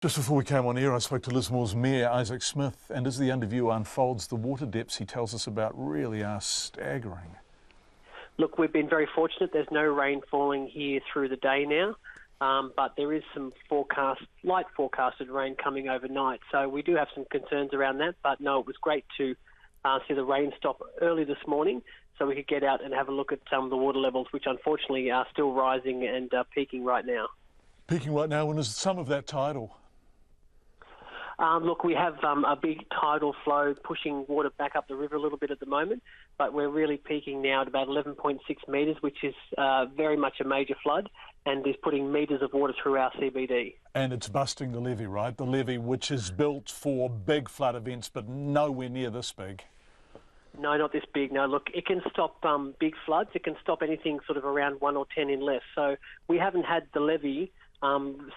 Just before we came on air, I spoke to Lismore's Mayor, Isaac Smith, and as the interview unfolds, the water depths he tells us about really are staggering. Look, we've been very fortunate. There's no rain falling here through the day now, but there is some light forecasted rain coming overnight. So we do have some concerns around that, but no, it was great to see the rain stop early this morning so we could get out and have a look at some of the water levels, which unfortunately are still rising and peaking right now. Peaking right now, and is some of that tidal? Look, we have a big tidal flow pushing water back up the river a little bit at the moment, but we're really peaking now at about 11.6 metres, which is very much a major flood and is putting metres of water through our CBD. And it's busting the levee, right? The levee which is built for big flood events, but nowhere near this big. No, not this big. No, look, it can stop big floods. It can stop anything sort of around 1 or 10 in less. So we haven't had the levee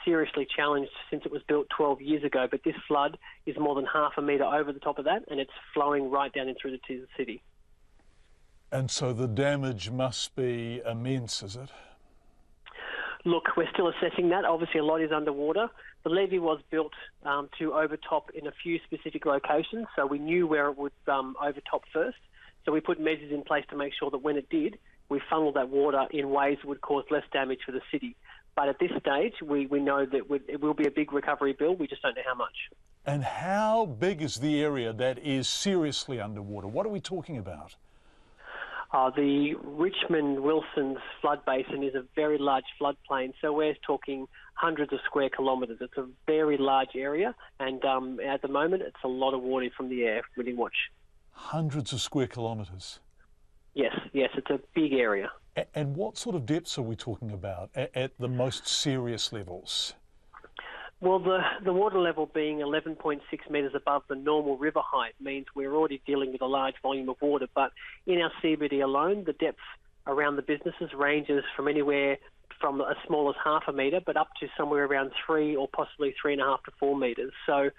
seriously challenged since it was built 12 years ago, but this flood is more than half a metre over the top of that, and it's flowing right down in through the city. And so the damage must be immense, is it? Look, we're still assessing that. Obviously, a lot is underwater. The levee was built to overtop in a few specific locations, so we knew where it would overtop first. So we put measures in place to make sure that when it did, we funneled that water in ways that would cause less damage for the city. But at this stage, we know that it will be a big recovery bill. We just don't know how much. And how big is the area that is seriously underwater? What are we talking about? The Richmond-Wilson's flood basin is a very large floodplain, so we're talking hundreds of square kilometres. It's a very large area, and at the moment, it's a lot of water from the air within watch. Hundreds of square kilometres? Yes, it's a big area. And what sort of depths are we talking about at the most serious levels? Well, the water level being 11.6 metres above the normal river height means we're already dealing with a large volume of water. But in our CBD alone, the depth around the businesses ranges from anywhere from as small as half a metre, but up to somewhere around 3 or possibly 3.5 to 4 metres. So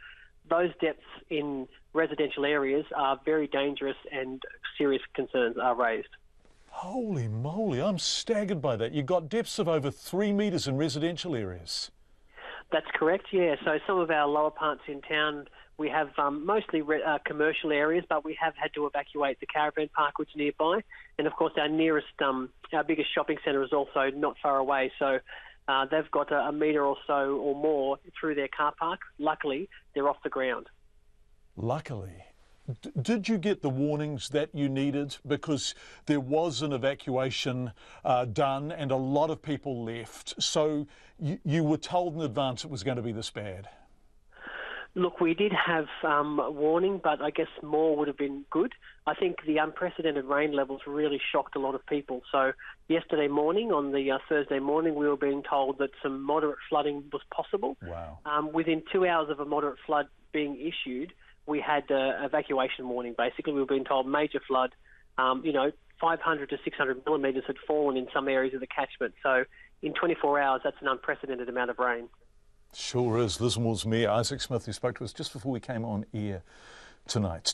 those depths in residential areas are very dangerous and serious concerns are raised. Holy moly, I'm staggered by that. You've got depths of over 3 metres in residential areas. That's correct, yeah. So some of our lower parts in town, we have mostly commercial areas, but we have had to evacuate the caravan park, which is nearby. And of course, our biggest shopping centre is also not far away. So they've got a metre or so or more through their car park. Luckily, they're off the ground. Luckily. Did you get the warnings that you needed? Because there was an evacuation done and a lot of people left. So you were told in advance it was going to be this bad. Look, we did have warning, but I guess more would have been good. I think the unprecedented rain levels really shocked a lot of people. So yesterday morning, on the Thursday morning, we were being told that some moderate flooding was possible. Wow. Within 2 hours of a moderate flood being issued, we had evacuation warning. Basically, we were being told major flood. 500 to 600 millimetres had fallen in some areas of the catchment. So in 24 hours, that's an unprecedented amount of rain. Sure is. Lismore's Mayor, Isaac Smith, who spoke to us just before we came on air tonight.